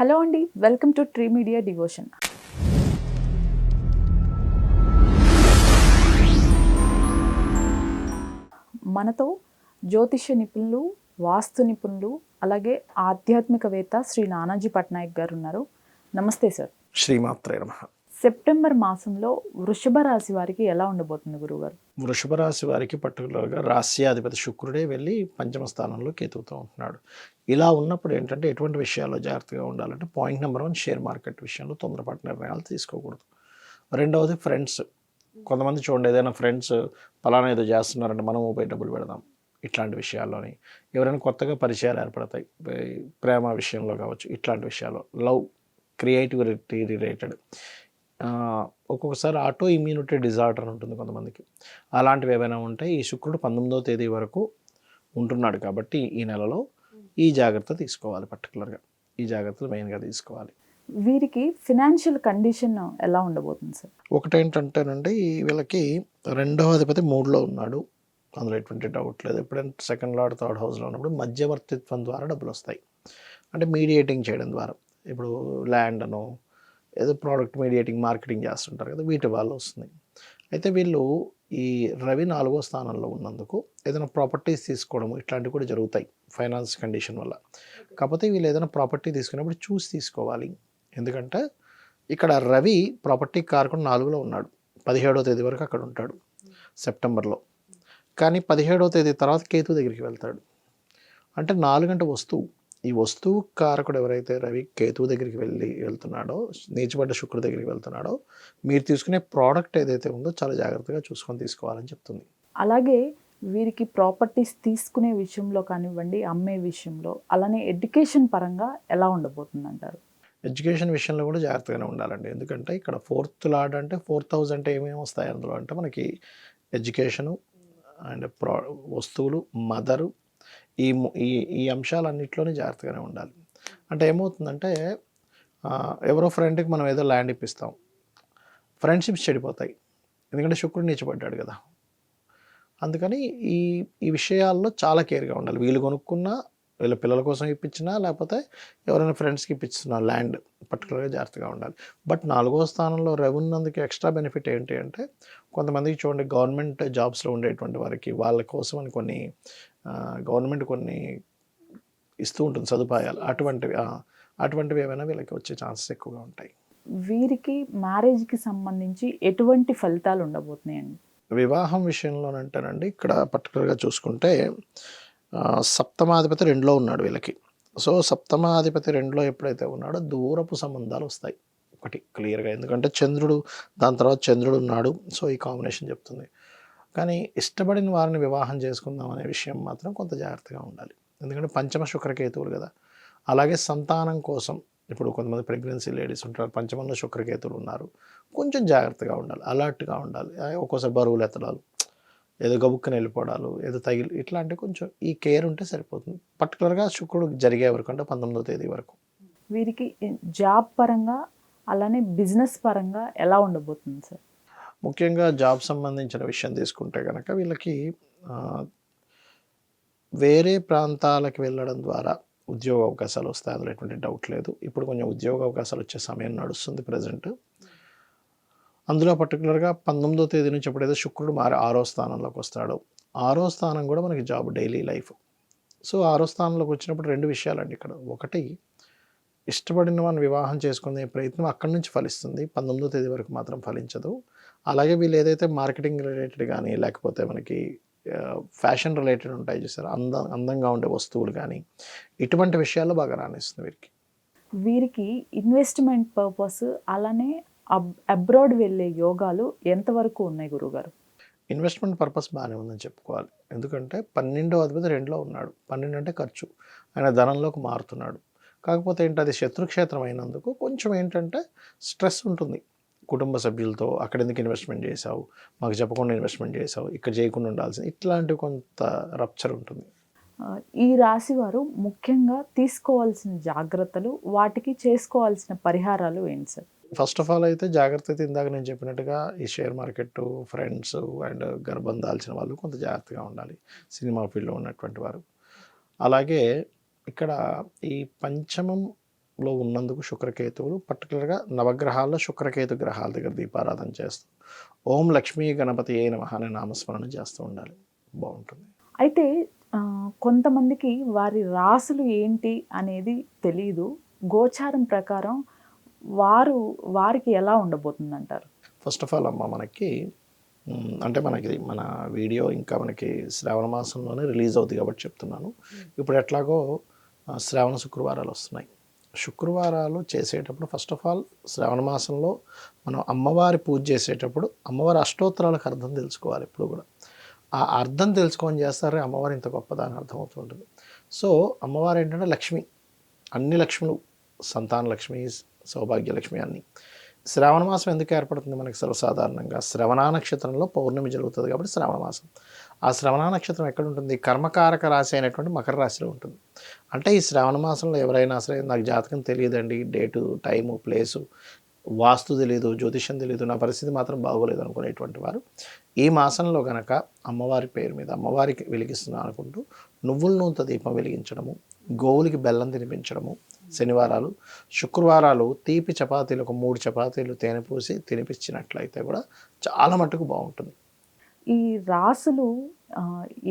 Hello అండి, welcome to tree media devotion. మనతో జ్యోతిష్య నిపుణులు, వాస్తు నిపుణులు, అలాగే ఆధ్యాత్మికవేత్త శ్రీ నానాజీ పట్నాయక్ గారు ఉన్నారు. నమస్తే సార్. శ్రీమాత్రే నమః. సెప్టెంబర్ మాసంలో వృషభ రాశి వారికి ఎలా ఉండబోతుంది గురువుగారు? వృషభ రాశి వారికి పర్టికులర్గా రాశ్యాధిపతి శుక్రుడే వెళ్ళి పంచమ స్థానంలో కేతువుతో ఉంటున్నాడు. ఇలా ఉన్నప్పుడు ఏంటంటే ఎటువంటి విషయాల్లో జాగ్రత్తగా ఉండాలంటే పాయింట్ నెంబర్ 1, షేర్ మార్కెట్ విషయంలో తొందరపాటు నిర్ణయాలు తీసుకోకూడదు. రెండవది ఫ్రెండ్స్. కొంతమంది చూడండి, ఏదైనా ఫ్రెండ్స్ పలానా ఏదో చేస్తున్నారంటే మనము పోయి డబ్బులు పెడదాం, ఇట్లాంటి విషయాల్లోని ఎవరైనా కొత్తగా పరిచయాలు ఏర్పడతాయి, ప్రేమ విషయంలో కావచ్చు, ఇట్లాంటి విషయాల్లో లవ్, క్రియేటివిటీ రిలేటెడ్, ఒక్కొక్కసారి ఆటో ఇమ్యూనిటీ డిజార్డర్ ఉంటుంది కొంతమందికి. అలాంటివి ఏవైనా ఉంటే ఈ శుక్రుడు 19వ తేదీ వరకు ఉంటున్నాడు కాబట్టి ఈ నెలలో ఈ జాగ్రత్త తీసుకోవాలి. పర్టికులర్గా ఈ జాగ్రత్తలు మెయిన్గా తీసుకోవాలి. వీరికి ఫినాన్షియల్ కండిషన్ ఎలా ఉండబోతుంది సార్? ఒకటేంటంటేనండి, వీళ్ళకి 2వ అధిపతి 3లో ఉన్నాడు, అందులో ఎటువంటి డౌట్ లేదు. ఎప్పుడైనా సెకండ్ లార్డ్, థర్డ్ హౌస్లో ఉన్నప్పుడు మధ్యవర్తిత్వం ద్వారా డబ్బులు వస్తాయి. అంటే మీడియేటింగ్ చేయడం ద్వారా, ఇప్పుడు ల్యాండ్ అనో ఏదో ప్రోడక్ట్ మీడియేటింగ్, మార్కెటింగ్ చేస్తుంటారు కదా, వీటి వల్ల వస్తుంది. అయితే వీళ్ళు ఈ రవి 4వ స్థానంలో ఉన్నందుకు ఏదైనా ప్రాపర్టీస్ తీసుకోవడం ఇట్లాంటివి కూడా జరుగుతాయి ఫైనాన్స్ కండిషన్ వల్ల. కాకపోతే వీళ్ళు ఏదైనా ప్రాపర్టీ తీసుకున్నప్పుడు చూసి తీసుకోవాలి. ఎందుకంటే ఇక్కడ రవి ప్రాపర్టీ కారకుడు 4లో ఉన్నాడు, 17వ తేదీ వరకు అక్కడ ఉంటాడు సెప్టెంబర్లో. కానీ 17వ తేదీ తర్వాత కేతు దగ్గరికి వెళ్తాడు. అంటే 4 గంట వస్తువు. ఈ వస్తువు కారకుడు ఎవరైతే రవి కేతువు దగ్గరికి వెళ్తున్నాడో, నీచబడ్డ శుక్రుడి దగ్గరికి వెళ్తున్నాడో, మీరు తీసుకునే ప్రోడక్ట్ ఏదైతే ఉందో చాలా జాగ్రత్తగా చూసుకొని తీసుకోవాలని చెప్తుంది. అలాగే వీరికి ప్రాపర్టీస్ తీసుకునే విషయంలో కానివ్వండి, అమ్మే విషయంలో, అలానే ఎడ్యుకేషన్ పరంగా ఎలా ఉండబోతుంది అంటారు? ఎడ్యుకేషన్ విషయంలో కూడా జాగ్రత్తగానే ఉండాలండి. ఎందుకంటే ఇక్కడ 4th లార్డ్ అంటే 4th హౌస్ అంటే ఏమేమి వస్తాయి అందులో అంటే మనకి ఎడ్యుకేషను అండ్ వస్తువులు, మదరు, ఈ ఈ ఈ అంశాలన్నింటిలోనే జాగ్రత్తగానే ఉండాలి. అంటే ఏమవుతుందంటే ఎవరో ఫ్రెండ్కి మనం ఏదో ల్యాండ్ ఇప్పిస్తాం, ఫ్రెండ్షిప్స్ చెడిపోతాయి. ఎందుకంటే శుక్రుడు నీచబడ్డాడు కదా. అందుకని ఈ ఈ విషయాల్లో చాలా కేర్గా ఉండాలి. వీళ్ళు కొనుక్కున్నా, వీళ్ళ పిల్లల కోసం ఇప్పించినా, లేకపోతే ఎవరైనా ఫ్రెండ్స్కి ఇప్పిస్తున్నా ల్యాండ్ పర్టికులర్గా జాగ్రత్తగా ఉండాలి. బట్ 4వ స్థానంలో రవి ఉన్నందుకు ఎక్స్ట్రా బెనిఫిట్ ఏంటి అంటే, కొంతమందికి చూడండి గవర్నమెంట్ జాబ్స్లో ఉండేటువంటి వారికి వాళ్ళ కోసం అని కొన్ని గవర్నమెంట్ కొన్ని ఇస్తూ ఉంటుంది సదుపాయాలు. అటువంటివి ఏమైనా వీళ్ళకి వచ్చే ఛాన్సెస్ ఎక్కువగా ఉంటాయి. వీరికి మ్యారేజ్కి సంబంధించి ఎటువంటి ఫలితాలు ఉండబోతున్నాయండి? వివాహం విషయంలోనంటేనండి, ఇక్కడ పర్టికులర్గా చూసుకుంటే సప్తమాధిపతి 2లో ఉన్నాడు వీళ్ళకి. సో సప్తమాధిపతి 2లో ఎప్పుడైతే ఉన్నాడో దూరపు సంబంధాలు వస్తాయి ఒకటి క్లియర్గా. ఎందుకంటే చంద్రుడు, దాని తర్వాత చంద్రుడు ఉన్నాడు. సో ఈ కాంబినేషన్ చెప్తుంది. కానీ ఇష్టపడిన వారిని వివాహం చేసుకుందాం అనే విషయం మాత్రం కొంత జాగ్రత్తగా ఉండాలి. ఎందుకంటే పంచమ శుక్రకేతువులు కదా. అలాగే సంతానం కోసం ఇప్పుడు కొంతమంది ప్రెగ్నెన్సీ లేడీస్ ఉంటారు, పంచమంలో శుక్రకేతువులు ఉన్నారు, కొంచెం జాగ్రత్తగా ఉండాలి, అలర్ట్గా ఉండాలి. ఒక్కోసారి బరువులు ఎత్తడాలు, ఏదో గబుక్కని వెళ్ళిపోవడాలు, ఏదో తగిలి, ఇట్లాంటివి కొంచెం ఈ కేర్ ఉంటే సరిపోతుంది. పర్టికులర్గా శుక్రుడు జరిగే వరకు అంటే 19వ తేదీ వరకు. వీరికి జాబ్ పరంగా అలానే బిజినెస్ పరంగా ఎలా ఉండబోతుంది సార్? ముఖ్యంగా జాబ్ సంబంధించిన విషయం తీసుకుంటే కనుక వీళ్ళకి వేరే ప్రాంతాలకు వెళ్ళడం ద్వారా ఉద్యోగ అవకాశాలు వస్తాయి, అందులో ఎటువంటి డౌట్ లేదు. ఇప్పుడు కొంచెం ఉద్యోగ అవకాశాలు వచ్చే సమయం నడుస్తుంది ప్రజెంట్. అందులో పర్టికులర్గా 19వ తేదీ నుంచి ఎప్పుడైతే శుక్రుడు 6వ స్థానంలోకి వస్తాడో, 6వ స్థానం కూడా మనకి జాబ్, డైలీ లైఫ్. సో 6వ స్థానంలోకి వచ్చినప్పుడు 2 విషయాలండి ఇక్కడ. ఒకటి, ఇష్టపడిన వాడిని వివాహం చేసుకునే ప్రయత్నం అక్కడి నుంచి ఫలిస్తుంది, 19వ తేదీ వరకు మాత్రం ఫలించదు. అలాగే వీళ్ళు ఏదైతే మార్కెటింగ్ రిలేటెడ్ కానీ, లేకపోతే మనకి ఫ్యాషన్ రిలేటెడ్ ఉంటాయి చూసారు, అందంగా ఉండే వస్తువులు కానీ, ఇటువంటి విషయాల్లో బాగా రాణిస్తుంది వీరికి. వీరికి ఇన్వెస్ట్మెంట్ పర్పస్ అలానే అబ్రాడ్ వెళ్ళే యోగాలు ఎంతవరకు ఉన్నాయి గురుగారు? ఇన్వెస్ట్మెంట్ పర్పస్ బాగానే ఉందని చెప్పుకోవాలి. ఎందుకంటే 12వ అధిపతి 2లో ఉన్నాడు. 12 అంటే ఖర్చు, ఆయన ధనంలోకి మారుతున్నాడు. కాకపోతే ఏంటి, అది శత్రుక్షేత్రం అయినందుకు కొంచెం ఏంటంటే స్ట్రెస్ ఉంటుంది. కుటుంబ సభ్యులతో అక్కడ ఎందుకు ఇన్వెస్ట్మెంట్ చేసావు, మాకు చెప్పకుండా ఇన్వెస్ట్మెంట్ చేసావు, ఇక్కడ చేయకుండా ఉండాల్సింది, ఇట్లాంటి కొంత రప్చర్ ఉంటుంది. ఈ రాశి వారు ముఖ్యంగా తీసుకోవాల్సిన జాగ్రత్తలు, వాటికి చేసుకోవాల్సిన పరిహారాలు ఏంటి సార్? ఫస్ట్ ఆఫ్ ఆల్ అయితే జాగ్రత్త అయితే ఇందాక నేను చెప్పినట్టుగా ఈ షేర్ మార్కెట్, ఫ్రెండ్స్ అండ్ గర్భం దాల్చిన వాళ్ళు కొంత జాగ్రత్తగా ఉండాలి, సినిమా ఫీల్డ్లో ఉన్నటువంటి వారు. అలాగే ఇక్కడ ఈ పంచమం లో ఉన్నందుకు శుక్రకేతువులు పర్టికులర్గా నవగ్రహాల్లో శుక్రకేతు గ్రహాల దగ్గర దీపారాధన చేస్తూ ఓం లక్ష్మీ గణపతి ఏ నమః అనే నామస్మరణ చేస్తూ ఉండాలి. బాగుంటుంది. అయితే కొంతమందికి వారి రాసులు ఏంటి అనేది తెలీదు. గోచారం ప్రకారం వారికి ఎలా ఉండబోతుందంటారు? ఫస్ట్ ఆఫ్ ఆల్ అమ్మ మనకి అంటే మనకి మన వీడియో ఇంకా మనకి శ్రావణ మాసంలోనే రిలీజ్ అవుతుంది కాబట్టి చెప్తున్నాను. ఇప్పుడు ఎట్లాగో శ్రావణ శుక్రవారాలు వస్తున్నాయి. శుక్రవారాలు చేసేటప్పుడు ఫస్ట్ ఆఫ్ ఆల్ శ్రావణ మాసంలో మనం అమ్మవారి పూజ చేసేటప్పుడు అమ్మవారి అష్టోత్తరాలకు అర్థం తెలుసుకోవాలి ఎప్పుడు కూడా. ఆ అర్థం తెలుసుకొని చేస్తారే అమ్మవారు ఇంత గొప్పదాని అర్థమవుతుంటుంది. సో అమ్మవారు ఏంటంటే లక్ష్మి, అన్ని లక్ష్ములు, సంతాన లక్ష్మి, సౌభాగ్య లక్ష్మి అన్నీ. శ్రావణ మాసం ఎందుకు ఏర్పడుతుంది మనకి? సర్వసాధారణంగా శ్రవణ నక్షత్రంలో పౌర్ణమి జరుగుతుంది కాబట్టి శ్రావణ మాసం. ఆ శ్రవణ నక్షత్రం ఎక్కడ ఉంటుంది? కర్మకారక రాశి అయినటువంటి మకర రాశిలో ఉంటుంది. అంటే ఈ శ్రావణ మాసంలో ఎవరైనా సరే నాకు జాతకం తెలియదండి, డేటు, టైము, ప్లేసు, వాస్తు తెలియదు, జ్యోతిష్యం తెలియదు, నా పరిస్థితి మాత్రం బాగోలేదు అనుకునేటువంటి వారు ఈ మాసంలో గనక అమ్మవారి పేరు మీద అమ్మవారికి వెలిగిస్తున్నా అనుకుంటూ నువ్వుల నూనెతో దీపం వెలిగించడము, గోవులకి బెల్లం తినిపించడము, శనివారాలు, శుక్రవారాలు తీపి చపాతీలు ఒక 3 చపాతీలు తేనె పూసి తినిపించినట్లయితే కూడా చాలా మట్టుకు బాగుంటుంది. ఈ రాసులు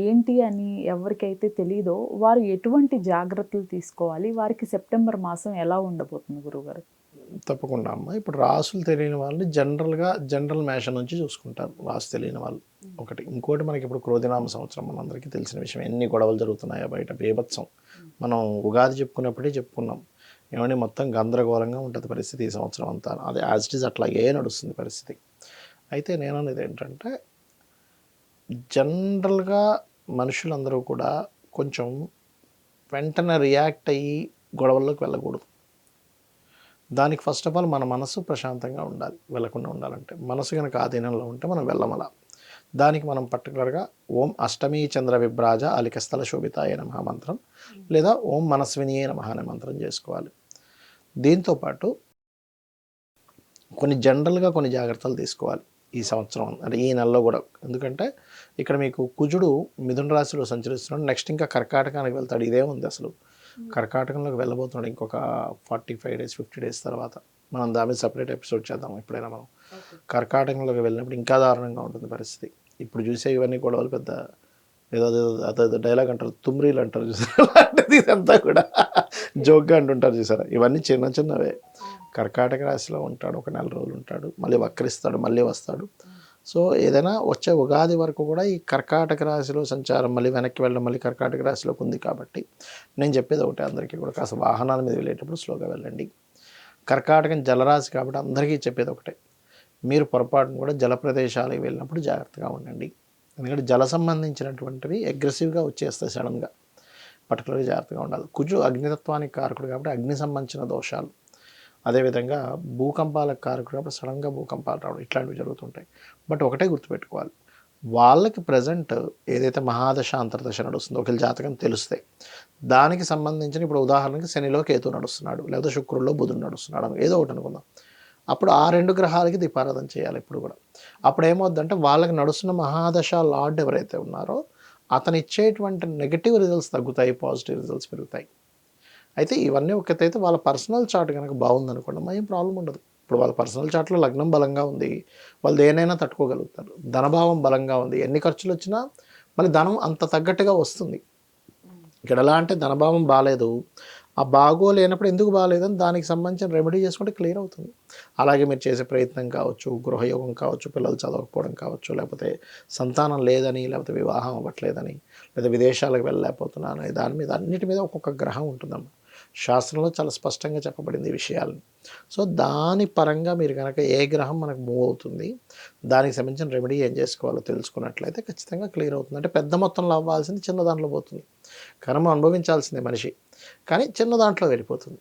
ఏంటి అని ఎవరికైతే తెలీదో వారు ఎటువంటి జాగ్రత్తలు తీసుకోవాలి? వారికి సెప్టెంబర్ మాసం ఎలా ఉండబోతుంది గురువుగారు? తప్పకుండా అమ్మ. ఇప్పుడు రాసులు తెలియని వాళ్ళు జనరల్ మేషన్ నుంచి చూసుకుంటారు రాసు తెలియని వాళ్ళు. ఒకటి. ఇంకోటి మనకి ఇప్పుడు క్రోధినామ సంవత్సరం మనందరికీ తెలిసిన విషయం. ఎన్ని గొడవలు జరుగుతున్నాయో బయట, బీభత్సం. మనం ఉగాది చెప్పుకున్నప్పుడే చెప్పుకున్నాం. ఏమంటే మొత్తం గందరగోళంగా ఉంటుంది పరిస్థితి ఈ సంవత్సరం అంతా. అది యాజ్ ఇట్ ఈజ్ అట్లాగే నడుస్తుంది పరిస్థితి. అయితే నేను అనేది ఏంటంటే జనరల్గా మనుషులందరూ కూడా కొంచెం వెంటనే రియాక్ట్ అయ్యి గొడవల్లోకి వెళ్ళకూడదు. దానికి ఫస్ట్ ఆఫ్ ఆల్ మన మనసు ప్రశాంతంగా ఉండాలి. వెళ్ళకుండా ఉండాలంటే మనసు కనుక ఆధీనంలో ఉంటే మనం వెళ్ళమల. దానికి మనం పర్టికులర్గా ఓం అష్టమీ చంద్ర విభ్రాజ అలికస్థల శోభితాయ నమః మంత్రం లేదా ఓం మనస్వినియే నమః అనే మంత్రం చేసుకోవాలి. దీంతోపాటు జనరల్గా కొన్ని జాగ్రత్తలు తీసుకోవాలి ఈ సంవత్సరం, అంటే ఈ నెలలో కూడా. ఎందుకంటే ఇక్కడ మీకు కుజుడు మిథున రాశిలో సంచరిస్తున్నాడు. నెక్స్ట్ ఇంకా కర్కాటకానికి వెళ్తాడు. ఇదే ఉంది అసలు. కర్కాటకంలోకి వెళ్ళబోతున్నాడు ఇంకొక 45 డేస్ 50 డేస్ తర్వాత. మనం దాని మీద సపరేట్ ఎపిసోడ్ చేద్దాం ఎప్పుడైనా. మనం కర్కాటకంలోకి వెళ్ళినప్పుడు ఇంకా దారుణంగా ఉంటుంది పరిస్థితి. ఇప్పుడు చూసే ఇవన్నీ గొడవలు పెద్ద ఏదో డైలాగ్ అంటారు, తుమ్రీలు అంటారు చూసారా, అలాంటిది ఇదంతా కూడా జోక్గా అంటుంటారు చూసారా. ఇవన్నీ చిన్న చిన్నవే. కర్కాటక రాశిలో ఉంటాడు, ఒక 4 రోజులు ఉంటాడు, మళ్ళీ వక్రిస్తాడు, మళ్ళీ వస్తాడు. సో ఏదైనా వచ్చే ఉగాది వరకు కూడా ఈ కర్కాటక రాశిలో సంచారం మళ్ళీ వెనక్కి వెళ్ళడం మళ్ళీ కర్కాటక రాశిలోకి ఉంది. కాబట్టి నేను చెప్పేది ఒకటే, అందరికీ కూడా కాస్త వాహనాల మీద వెళ్ళేటప్పుడు స్లోగా వెళ్ళండి. కర్కాటకం జలరాశి కాబట్టి అందరికీ చెప్పేది ఒకటే, మీరు పొరపాటును కూడా జల ప్రదేశాలకు వెళ్ళినప్పుడు జాగ్రత్తగా ఉండండి. ఎందుకంటే జల సంబంధించినటువంటివి అగ్రెసివ్గా వచ్చేస్తాయి సడన్గా. పర్టికులర్గా జాగ్రత్తగా ఉండాలి. కుజు అగ్నితత్వానికి కారకుడు కాబట్టి అగ్ని సంబంధించిన దోషాలు, అదేవిధంగా భూకంపాలకు కారకుడు కాబట్టి సడన్గా భూకంపాలు రావడం ఇట్లాంటివి జరుగుతుంటాయి. బట్ ఒకటే గుర్తుపెట్టుకోవాలి, వాళ్ళకి ప్రజెంట్ ఏదైతే మహాదశ అంతర్దశ నడుస్తుందో ఒకరి జాతకం తెలుస్తాయి. దానికి సంబంధించిన ఇప్పుడు ఉదాహరణకి శనిలో కేతు నడుస్తున్నాడు, లేదా శుక్రుల్లో బుధుడు నడుస్తున్నాడు, ఏదో ఒకటి అనుకుందాం. అప్పుడు ఆ 2 గ్రహాలకి దీపారాధన చేయాలి ఇప్పుడు కూడా. అప్పుడు ఏమవుద్దంటే వాళ్ళకి నడుస్తున్న మహాదశ లార్డ్ ఎవరైతే ఉన్నారో అతను ఇచ్చేటువంటి నెగిటివ్ రిజల్ట్స్ తగ్గుతాయి, పాజిటివ్ రిజల్ట్స్ పెరుగుతాయి. అయితే ఇవన్నీ ఒకటైతే వాళ్ళ పర్సనల్ చార్ట్ కనుక బాగుందనుకోండి ఏం ప్రాబ్లం ఉండదు. ఇప్పుడు వాళ్ళ పర్సనల్ చార్ట్లో లగ్నం బలంగా ఉంది, వాళ్ళు దేనైనా తట్టుకోగలుగుతారు. ధనభావం బలంగా ఉంది, ఎన్ని ఖర్చులు వచ్చినా మళ్ళీ ధనం అంత తగ్గట్టుగా వస్తుంది. ఇక్కడ ఎలా అంటే ధనభావం బాగాలేదు, ఆ బాగోలేనప్పుడు ఎందుకు బాగాలేదని దానికి సంబంధించిన రెమెడీ చేసుకుంటే క్లియర్ అవుతుంది. అలాగే మీరు చేసే ప్రయత్నం కావచ్చు, గృహయోగం కావచ్చు, పిల్లలు చదవకపోవడం కావచ్చు, లేకపోతే సంతానం లేదని, లేకపోతే వివాహం అవ్వట్లేదని, లేదా విదేశాలకు వెళ్ళలేకపోతున్నాను, దాని మీద అన్నిటి మీద ఒక్కొక్క గ్రహం ఉంటుందన్నమాట. శాస్త్రంలో చాలా స్పష్టంగా చెప్పబడింది ఈ విషయాలను. సో దాని పరంగా మీరు కనుక ఏ గ్రహం మనకు మూవ్ అవుతుంది, దానికి సంబంధించిన రెమెడీ ఏం చేసుకోవాలో తెలుసుకున్నట్లయితే ఖచ్చితంగా క్లియర్ అవుతుంది. అంటే పెద్ద మొత్తంలో అవ్వాల్సింది చిన్న దాంట్లో పోతుంది. కర్మ అనుభవించాల్సిందే మనిషి, కానీ చిన్న దాంట్లో వెళ్ళిపోతుంది.